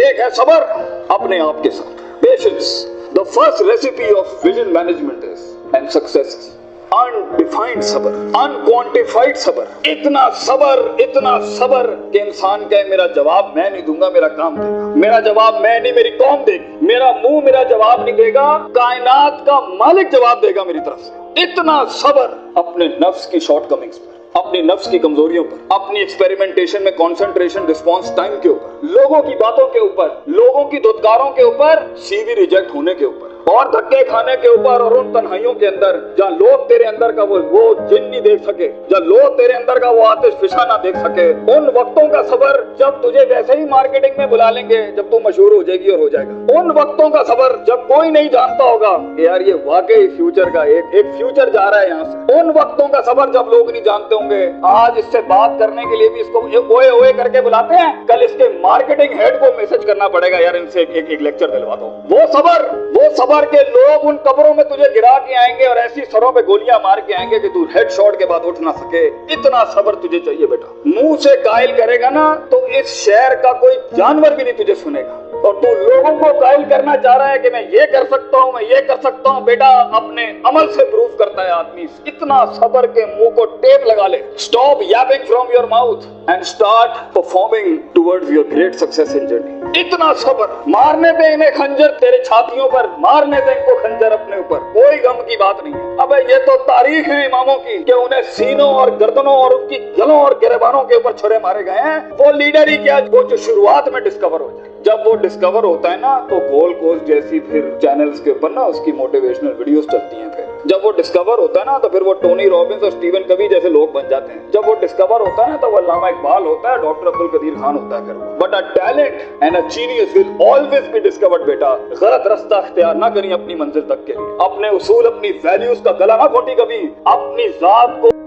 एक है सबर अपने आप के साथ, patience. The first recipe of vision management is and success undefined सबर, अनक्वांटिफाइड सबर। इतना सबर कि इंसान कहे मेरा जवाब मैं नहीं दूंगा, मेरा काम देगा। मेरा जवाब मैं नहीं, मेरी कौम देगी। मेरा मुंह मेरा जवाब नहीं देगा, कायनात का मालिक जवाब देगा मेरी तरफ से। इतना सबर अपने नफ्स की शॉर्टकमिंग्स पर, अपनी नफ्स की कमजोरियों पर, अपनी एक्सपेरिमेंटेशन में कंसंट्रेशन रिस्पांस टाइम के ऊपर, लोगों की बातों के ऊपर, लोगों की धुतकारों के ऊपर, सीवी रिजेक्ट होने के ऊपर और धक्के खाने के ऊपर, और उन तन्हाइयों के अंदर जहाँ लोग तेरे अंदर का वो जिन नहीं देख सके, जहाँ लोग तेरे अंदर का वो आतिश फिशा ना देख सके, उन वक्तों का सबर जब तुझे वैसे ही मार्केटिंग में बुला लेंगे जब तू मशहूर हो जाएगी और हो जाएगा। उन वक्तों का सबर जब कोई नहीं जानता होगा कि यार ये वाकई फ्यूचर का एक फ्यूचर जा रहा है यहाँ से। उन वक्तों का सबर जब लोग नहीं जानते होंगे, आज इससे बात करने के लिए भी इसको ओए ओए करके बुलाते हैं, कल इसके मार्केटिंग हेड को मैसेज करना पड़ेगा यार इनसे एक लेक्चर दिलवा दो। वो सबर के लोग उन कब्रों में तुझे गिरा के आएंगे और ऐसी सरों पे गोलियां मार के आएंगे कि तू हेड शॉट के बाद उठ ना सके। इतना सबर तुझे चाहिए बेटा। मुंह से कायल करेगा ना तो इस शहर का कोई जानवर भी नहीं तुझे सुनेगा, और तू लोगों को कायल करना चाह रहा है कि मैं ये कर सकता हूँ, मैं ये कर सकता हूँ। बेटा अपने अमल से प्रूव करता है आदमी। इतना सबर के मुंह को टेप लगा ले। Stop Yaping from your mouth and start performing towards your great success in journey. इतना सबर। मारने दे इन्हें खंजर तेरे छातियों पर, मारने दे इनको खंजर अपने ऊपर, कोई गम की बात नहीं है। अबे ये तो तारीख है इमामों की कि उन्हें सीनों और गर्दनों और उनकी गलों और गिरबानों के ऊपर छुरे मारे गए हैं। वो लीडर ही क्या, वो जो शुरुआत में डिस्कवर हो जाए। जब वो डिस्कवर होता है ना तो गोल्ड कोस्ट जैसी फिर चैनल्स के ऊपर ना उसकी मोटिवेशनल वीडियोस चलती हैं। फिर जब वो डिस्कवर होता है ना तो फिर वो टोनी रॉबिन्स और स्टीवन कवी जैसे लोग बन जाते हैं। जब वो डिस्कवर होता है ना तो वो अल्लामा इकबाल होता है, डॉक्टर अब्दुल कदीर खान होता है। फिर but a talent and a genius will always be discovered. बेटा गलत रास्ता इख्तियार ना करिए अपनी मंजिल तक के लिए। अपने उसूल, अपनी वैल्यूज का गला ना घोटी कभी। अपनी जात को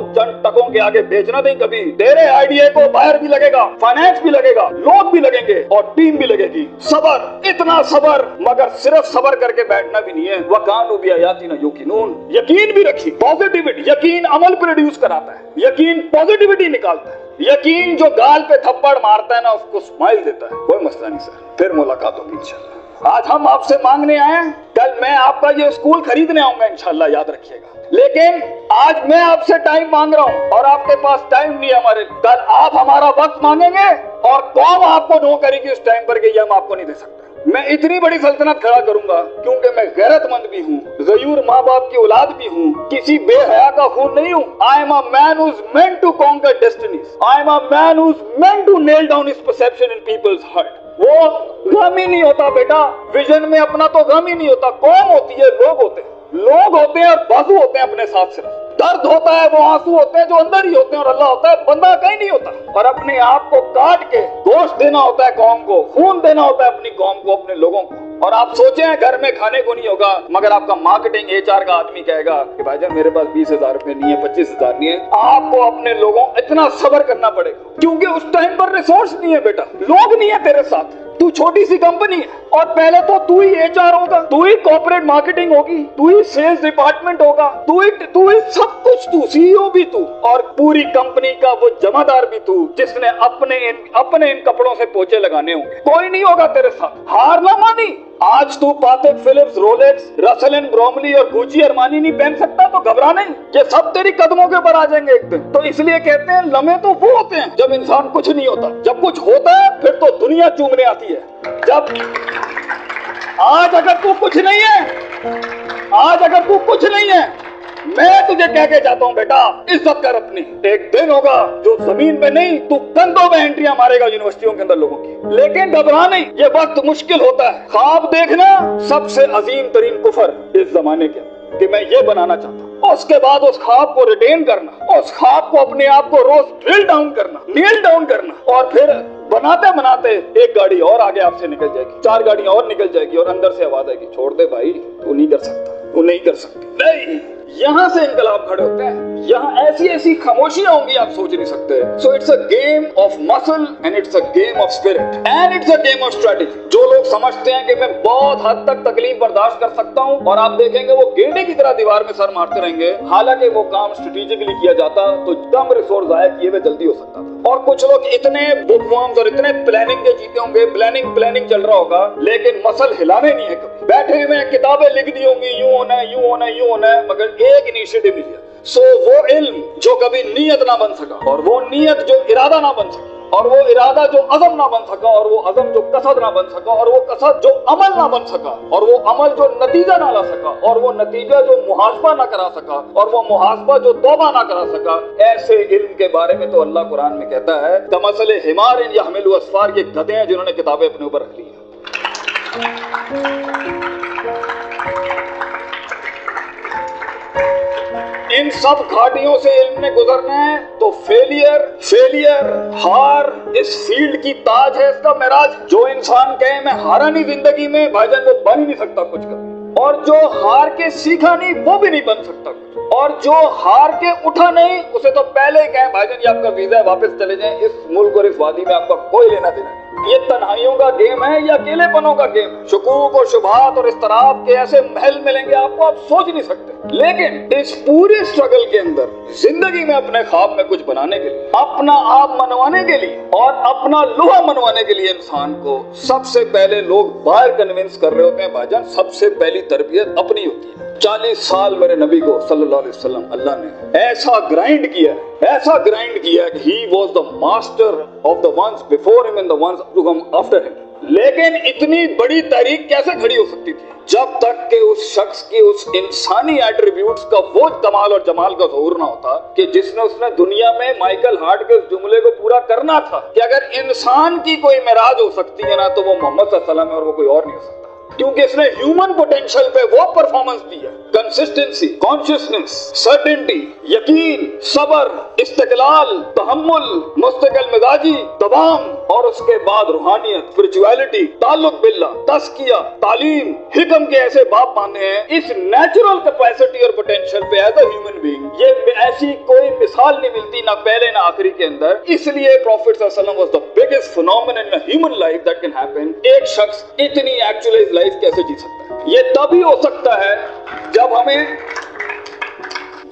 चंद टकों के आगे बेचना नहीं कभी। तेरे आइडिया को बाहर भी लगेगा, फाइनेंस भी लगेगा, लोग भी लगेंगे और टीम भी लगेगी। सबर, इतना सबर, मगर सिर्फ सबर करके बैठना भी नहीं है। वकानु बिआयातिना युकिनून, यकीन भी रखी। पॉजिटिविटी, यकीन अमल प्रोड्यूस कराता है, यकीन पॉजिटिविटी निकालता है। यकीन जो गाल पे थप्पड़ मारता है ना उसको स्माइल देता है। कोई मसला नहीं सर, फिर मुलाकात होगी इंशाल्लाह। आज हम आपसे मांगने आए हैं, कल मैं आपका ये स्कूल खरीदने आऊंगा इंशाल्लाह, याद रखिएगा। लेकिन आज मैं आपसे टाइम मांग रहा हूँ और आपके पास टाइम नहीं है हमारे। कल आप हमारा वक्त मांगेंगे और कौम आपको नो करेगी उस टाइम पर कि ये हम आपको नहीं दे सकते। मैं इतनी बड़ी सल्तनत खड़ा करूंगा क्योंकि मैं गैरतमंद भी हूँ, गयूर माँ बाप की औलाद भी हूँ, किसी बेहया का खून नहीं हूँ। I am a man who is meant to conquer destinies. I am a man who is meant to nail down his perception in people's heart. वो गम ही नहीं होता बेटा, विजन में अपना तो गम ही नहीं होता। कौम होती है, लोग होते हैं। लोग होते हैं और बाजू होते हैं अपने साथ। सिर्फ दर्द होता है, वो आंसू होते हैं जो अंदर ही होते हैं, और अल्लाह होता है, बंदा कहीं नहीं होता। और अपने आप को काट के गोश्त देना होता है कौम को, खून देना होता है अपनी कौम को, अपने लोगों को। और आप सोचे हैं घर में खाने को नहीं होगा, मगर आपका मार्केटिंग HR का आदमी कहेगा कि भाईजान मेरे पास 20,000 रुपए नहीं है, 25,000 नहीं है। आपको अपने लोगों इतना सब्र करना पड़ेगा क्योंकि उस टाइम पर रिसोर्स नहीं है बेटा, लोग नहीं है तेरे साथ। तू छोटी सी कंपनी है और पहले तो तू ही HR होगा, तू ही कॉर्पोरेट मार्केटिंग होगी, तू ही सेल्स डिपार्टमेंट होगा, तू ही सब कुछ, तू CEO भी तू और पूरी कंपनी का वो जमादार भी तू, जिसने अपने इन कपड़ों से पोछे लगाने होंगे। कोई नहीं होगा तेरे साथ। हार ना मानी। आज तू पातेक Philips, Rolex, Russell and Bromley और गुची अरमानी नहीं पहन सकता तो घबरा नहीं, ये सब तेरी कदमों के ऊपर आ जाएंगे एक दिन। तो इसलिए कहते हैं लम्हे तो वो होते हैं जब इंसान कुछ नहीं होता, जब कुछ होता है फिर तो दुनिया चूमने आती है। जब आज अगर तू कुछ नहीं है, आज अगर तू कुछ नहीं है, मैं तुझे कह के जाता हूँ बेटा, इज्जत कर अपनी। एक दिन होगा जो जमीन पे नहीं, तू कंधों में एंट्रियां मारेगा यूनिवर्सिटियों के अंदर लोगों की। लेकिन घबरा नहीं, ये वक्त मुश्किल होता है। ख्वाब देखना सबसे अजीम तरीन कुफर इस जमाने के कि मैं ये बनाना चाहता हूँ। उसके बाद उस ख्वाब को रिटेन करना, उस ख्वाब को अपने आप को रोज ड्रिल डाउन करना, नील डाउन करना, और फिर बनाते बनाते एक गाड़ी और आगे आपसे निकल जाएगी, 4 गाड़ियां और निकल जाएगी और अंदर से आवाज आएगी, छोड़ दे भाई, तू नहीं कर सकता, तू नहीं कर सकती। नहीं, यहाँ से इनकलाब खड़े होते हैं। यहाँ ऐसी ऐसी खामोशियां होंगी आप सोच नहीं सकते। So it's a game of muscle and it's a game of spirit and it's a game of strategy. जो लोग समझते हैं कि मैं बहुत हद तक तकलीफ बर्दाश्त कर सकता हूँ, और आप देखेंगे वो गेंडे की तरह दीवार में सर मारते रहेंगे, हालांकि वो काम स्ट्रेटेजिकली किया जाता तो कम रिसोर्स जाया किए हुए जल्दी हो सकता था। और कुछ लोग इतने बुकवर्म्स और इतने प्लानिंग के जीते होंगे, प्लानिंग चल रहा होगा, लेकिन मसल हिलाने नहीं है कभी। बैठे हुए किताबें लिख दी होंगी, यूं होना है, यूं होना है, यूं होना है, मगर एक इनिशिएटिव नहीं लिया। सो वो इल्म जो कभी नीयत ना बन सका, और वो नीयत जो इरादा ना बन सका, और वो इरादा जो अज़म ना बन सका, और वो अज़म जो कसद ना बन सका, और वो कसद जो अमल ना बन सका, और वो अमल जो नतीजा ना ला सका, और वो नतीजा जो मुहासबा ना करा सका, और वो मुहासबा जो तौबा ना करा सका, ऐसे इल्म के बारे में तो अल्लाह कुरान में कहता है कमसले हिमार यहमिलु अस्फार, ये गधे हैं जिन्होंने किताबें अपने ऊपर रख ली हैं। इन सब घाटियों से इल्म ने गुजरना है तो फेलियर हार इस फील्ड की ताज है, इसका महराज। जो इंसान कहे मैं हारा नहीं जिंदगी में, भाईजान वो बन ही नहीं सकता कुछ कभी। और जो हार के सीखा नहीं वो भी नहीं बन सकता कुछ। और जो हार के उठा नहीं उसे तो पहले ही कहे भाईजान ये आपका वीजा है, वापस चले जाएं, इस मुल्क और इस वादी में आपका कोई लेना देना नहीं। ये तन्हाइयों का गेम है या अकेलेपनों का गेम है। शुकूक और शुबहात और इस्तराब के ऐसे महल मिलेंगे आपको, आप सोच नहीं सकते। लेकिन इस पूरे स्ट्रगल के अंदर जिंदगी में अपने ख्वाब में कुछ बनाने के लिए, अपना आप मनवाने के लिए और अपना लोहा मनवाने के लिए इंसान को सबसे पहले लोग बाहर कन्विंस कर रहे होते हैं भाईजान, सबसे पहली तरबियत अपनी होती है। 40 साल मेरे नबी को सल्लल्लाहु अलैहि वसल्लम अल्लाह ने ऐसा ग्राइंड किया कि he was the master of the ones before him and the ones to come after him. लेकिन इतनी बड़ी तहरीक कैसे खड़ी हो सकती थी जब तक कि उस शख्स की उस इंसानी एट्रीब्यूट्स का वो कमाल और जमाल का ज़हूर ना होता कि जिसने उसने दुनिया में माइकल हार्ट के उस जुमले को पूरा करना था कि अगर इंसान की कोई मेराज हो सकती है ना तो वो मोहम्मद सल्लल्लाहु अलैहि वसल्लम है और वो कोई और नहीं हो सकता, क्योंकि इसने ह्यूमन पोटेंशियल पे वो परफॉर्मेंस दी है। कंसिस्टेंसी, कॉन्शियसनेस, सर्टेनिटी, यकीन, सबर, इस्तिकलाल, तहम्मुल, मुस्तकिल मिजाजी, दवाम, और उसके बाद रूहानियत, स्पिरिचुअलिटी, ताल्लुक बिल्लाह, तस्किया, तालीम, हिकम के ऐसे बाप बांधे हैं इस नेचुरल कैपेसिटी और पोटेंशियल पे एज अ ह्यूमन बीइंग। ये ऐसी कोई मिसाल नहीं मिलती ना पहले ना आखिरी के अंदर। इसलिए प्रॉफिट सल्लल्लाहु अलैहि वसल्लम was the biggest phenomenon in human life that can happen. एक शख्स इतनी एक्चुअलाइज लाइफ कैसे जी सकता है? ये तभी हो सकता है जब हमें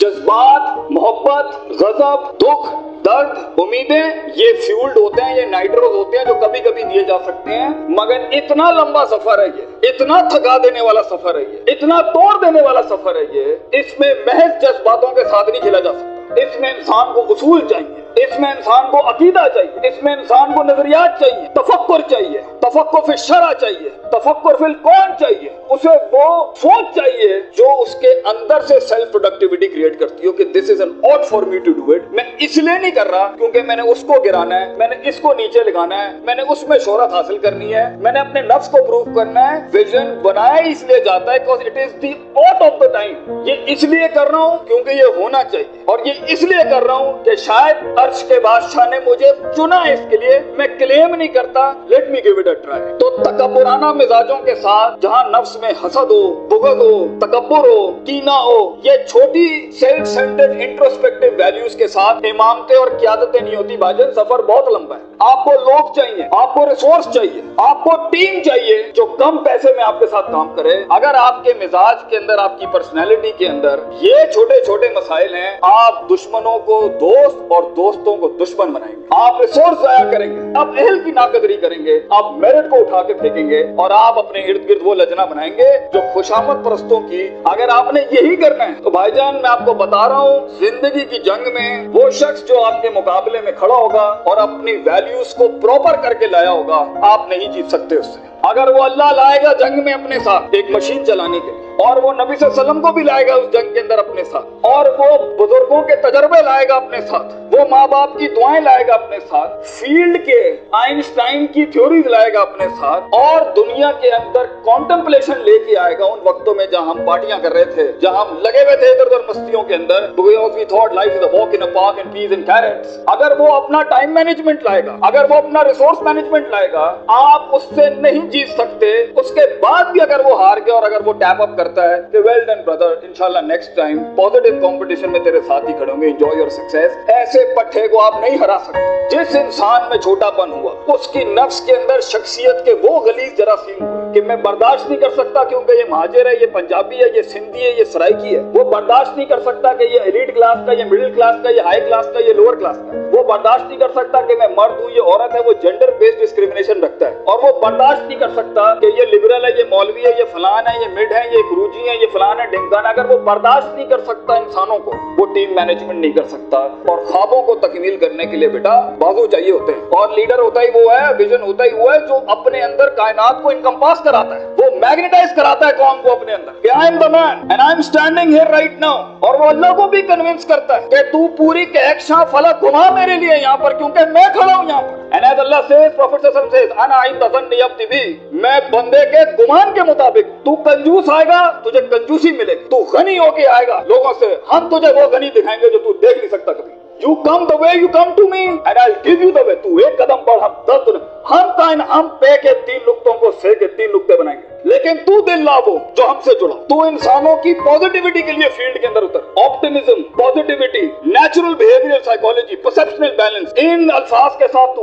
जज्बात, मोहब्बत, गजब, दुख, दर्द, उम्मीदें ये फ्यूल्ड होते हैं, ये नाइट्रोज होते हैं जो कभी कभी दिए जा सकते हैं। मगर इतना लंबा सफर है ये, इतना थका देने वाला सफर है ये, इतना तोड़ देने वाला सफर है ये, इसमें महज जज्बातों के साथ नहीं खेला जा सकता। इसमें इंसान को उसूल चाहिए, इसमें इंसान को अकीदा चाहिए, इसमें इंसान को नजरियात चाहिए, तफक्कुर चाहिए, तफक्कुर फिल शरा चाहिए, तफक्कुर फिल कौन चाहिए, उसे वो सोच चाहिए जो उसके अंदर से सेल्फ प्रोडक्टिविटी क्रिएट करती हो कि this is an ought for me to do it. मैं इसलिए नहीं कर रहा क्योंकि मैंने उसको गिराना है, मैंने इसको नीचे लगाना है, मैंने उसमें शोहरत हासिल करनी है, मैंने अपने नफ्स को प्रूव करना है। विजन बनाया इसलिए जाता है because it is the ought of the time. ये इसलिए कर रहा हूँ क्योंकि ये होना चाहिए, और ये इसलिए कर रहा हूँ कि शायद अर्श के बादशाह ने मुझे चुना है इसके लिए। मैं क्लेम नहीं करता, let me give it a try. तो तकब्बुराना मिजाजों के साथ जहाँ नफ्स में हसद हो, बुग़्ज़ हो, तकब्बुर हो, कीना हो, ये छोटी सेल्फ सेंटर्ड इंट्रोस्पेक्टिव वैल्यूज के साथ इमामतें और क़यादतें नहीं होती भाईजान। सफर बहुत लंबा है। आपको लोग चाहिए, आपको रिसोर्स चाहिए, आपको टीम चाहिए जो कम पैसे में आपके साथ काम करे। अगर आपके मिजाज के अंदर, आपकी पर्सनैलिटी के अंदर ये छोटे छोटे मसाइल हैं, आप दुश्मनों को दोस्त और दोस्तों को दुश्मन बनाएंगे, आप रिसोर्स जाया करेंगे, आप अहल की नाकदरी करेंगे, आप मेरिट को उठा के फेंकेंगे, और आप अपने इर्द गिर्द वो लजना बनाएंगे जो खुशामद परस्तों की। अगर आपने यही करना है तो भाईजान मैं आपको बता रहा हूँ, जिंदगी की जंग में वो शख्स जो आपके मुकाबले में खड़ा होगा और अपनी वैल्यूज को प्रॉपर करके लाया होगा, आप नहीं जीत सकते उससे। अगर वो अल्लाह लाएगा जंग में अपने साथ एक मशीन चलाने के लिए, और वो नबी सल्लल्लाहु अलैहि वसल्लम को भी लाएगा उस जंग के अंदर अपने साथ, और वो बुजुर्गों के तजर्बे लाएगा अपने साथ, वो माँ बाप की दुआएं लाएगा अपने साथ, फील्ड के आइंस्टाइन की थ्योरीज लाएगा अपने साथ, और दुनिया के अंदर कॉन्टेम्पलेशन लेके आएगा उन वक्तों में जहाँ हम पार्टियां कर रहे थे, जहाँ हम लगे हुए थे इधर उधर मस्तियों के अंदर। We thought life is a walk in a park and peas and carrots। अगर वो अपना टाइम मैनेजमेंट लाएगा, अगर वो अपना रिसोर्स मैनेजमेंट लाएगा, आप उससे नहीं जीत सकते, उसके बाद भी अगर वो हार गया और अगर वो टैप अप करता है कि वेल डन ब्रदर, इंशाल्लाह नेक्स्ट टाइम पॉजिटिव कंपटीशन में तेरे साथ ही खड़े होंगे, एंजॉय योर सक्सेस, ऐसे पट्टे को आप नहीं हरा सकते। जिस इंसान में छोटापन हुआ, उसकी नफ्स के अंदर शख्सियत के वो गलीज जरासीम हुए कि मैं बर्दाश्त नहीं कर सकता क्योंकि ये महाजिर है, ये पंजाबी है, ये सिंधी है, ये सराइकी है। वो बर्दाश्त नहीं कर सकता कि ये एलीट क्लास का, ये मिडिल क्लास का, ये हाई क्लास का, ये लोअर क्लास का। वो बर्दाश्त नहीं कर सकता कि मैं मर्द हूँ, ये औरत है। वो जेंडर बेस्ड डिस्क्रिमिनेशन रखता है। और वो बर्दाश्त नहीं कर सकता कि ये लिबरल है, ये मौलवी है, ये फलान है, ये मिड है, ये गुरुजी है, ये फलान है, ढिमकान। अगर वो बर्दाश्त नहीं कर सकता इंसानों को, वो टीम मैनेजमेंट नहीं कर सकता। और ख्वाबों को तकमील करने के लिए बेटा बाजू चाहिए होते हैं, और लीडर होता ही वो है, विजन होता ही वो है जो अपने अंदर कायनात को इनकम्पास कराता है, वो मैग्नेटाइज कराता है कौम को अपने अंदर कि I am the man and I am standing here right now. और वो अल्लाह को भी कन्विंस करता है कि तू पूरी कहकशां फलक घुमा मेरे लिए यहाँ पर, क्योंकि मैं खड़ा हूँ यहाँ पर। And as Allah says, prophet सल्लल्लाहु अलैहि वसल्लम सेज, अना इन तज़न्नी अब्दी बी, मैं बंदे के गुमान के मुताबिक। तू कंजूस आएगा, तुझे कंजूसी मिलेगी। तू गनी होके आएगा लोगों से, हम तुझे वो गनी दिखाएंगे जो तू देख नहीं सकता कभी। You come the way you come to me and I'll give you the way. तू एक कदम बढ़, हम 10 दुनिया, हम पे के 3 नुक्तों को से के 3 नुक्ते बनाएंगे। लेकिन तू दिल ला वो जो हमसे जुड़ा। तू इंसानों की पॉजिटिविटी के लिए फील्ड के अंदर उतर। Optimism, positivity, natural behaviour psychology, perceptual balance, इन अल्फाज के साथ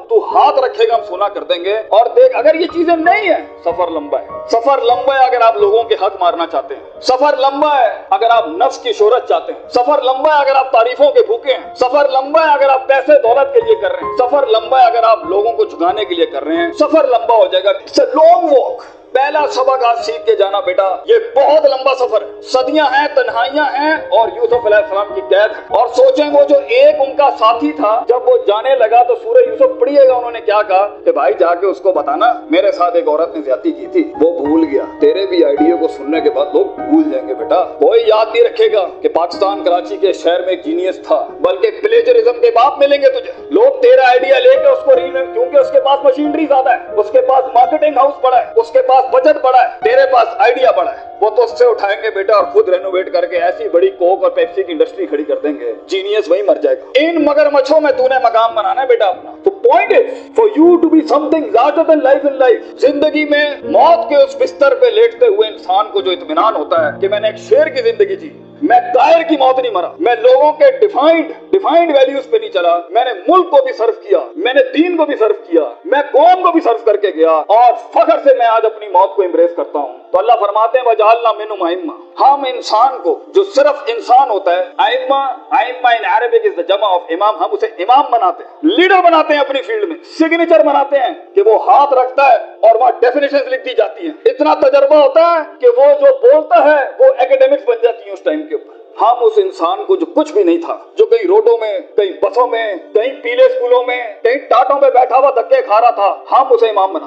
तू हाथ रखेगा, हम सोना कर देंगे। और देख, अगर ये चीजें नहीं है, सफर लंबा है। सफर लंबा है अगर आप लोगों के हक मारना चाहते हैं। सफर लंबा है अगर आप नफ्स की शोहरत चाहते हैं। सफर लंबा है अगर आप तारीफों के भूखे हैं। सफर लंबा है अगर आप पैसे दौलत के लिए कर रहे हैं। सफर लंबा है अगर आप लोगों को झुकाने के लिए कर रहे हैं। सफर लंबा हो जाएगा। It's a long walk. पहला सबक आज सीख के जाना बेटा, ये बहुत लंबा सफर है। सदियां हैं, तन्हाइयां हैं, और यूसुफ अलैहिस्सलाम की कैद है। और सोचें, वो जो एक उनका साथी था, जब वो जाने लगा तो सूरह यूसुफ पढ़िएगा, उन्होंने क्या कहा कि भाई जाके उसको बताना मेरे साथ एक औरत ने ज्यादती की थी। वो भूल गया। तेरे भी आइडिया को सुनने के बाद लोग भूल जाएंगे बेटा। कोई याद नहीं रखेगा कि पाकिस्तान कराची के शहर में एक जीनियस था, बल्कि प्लेजरिज्म के बाप मिलेंगे तुझे। लोग तेरा आइडिया लेके उसको क्योंकि उसके पास मशीनरी ज्यादा है, उसके पास मार्केटिंग हाउस बड़ा है, उसके पास बजट बड़ा है, तेरे पास आइडिया बड़ा है। वो तो उससे उठाएंगे बेटा और खुद रेनोवेट करके ऐसी बड़ी कोक और पेप्सी की इंडस्ट्री खड़ी कर देंगे। जीनियस वही मर जाएगा। इन मगरमच्छों में तूने मकाम बनाना है बेटा अपना। तो point is for you to be something larger than life in life. जिंदगी में मौत के उस बिस्तर पे लेटते हुए इंसान को जो इत्मीनान होता है कि मैंने एक शेर की जिंदगी जी, मैं कायर की मौत नहीं मरा, मैं लोगों के डिफाइंड वैल्यूज पे नहीं चला, मैंने मुल्क को भी सर्व किया, मैंने दीन को भी सर्व किया, मैं कौम को भी सर्व करके गया, और फख्र से मैं आज अपनी मौत को एम्ब्रेस करता हूँ। तो अल्लाह फरमाते हैं वजालना मिनहुम अइम्मा, हम इंसान को जो सिर्फ इंसान होता है, अइम्मा इन अरबिक इज द जमा ऑफ इमाम, हम उसे इमाम बनाते हैं, लीडर बनाते हैं अपनी फील्ड में, सिग्नेचर बनाते हैं कि वो हाथ रखता है और वहाँ डेफिनेशंस लिख दी जाती हैं। इतना तजर्बा होता है कि वो जो बोलता है वो एकेडमिक्स बन जाती है उस टाइम के ऊपर। हम उस इंसान को जो कुछ भी नहीं था, जो कहीं रोडों में, कहीं बसों में, कहीं पीले स्कूलों में, कहीं टाटों में बैठा हुआ धक्के खा रहा था, हम उसे इमाम बना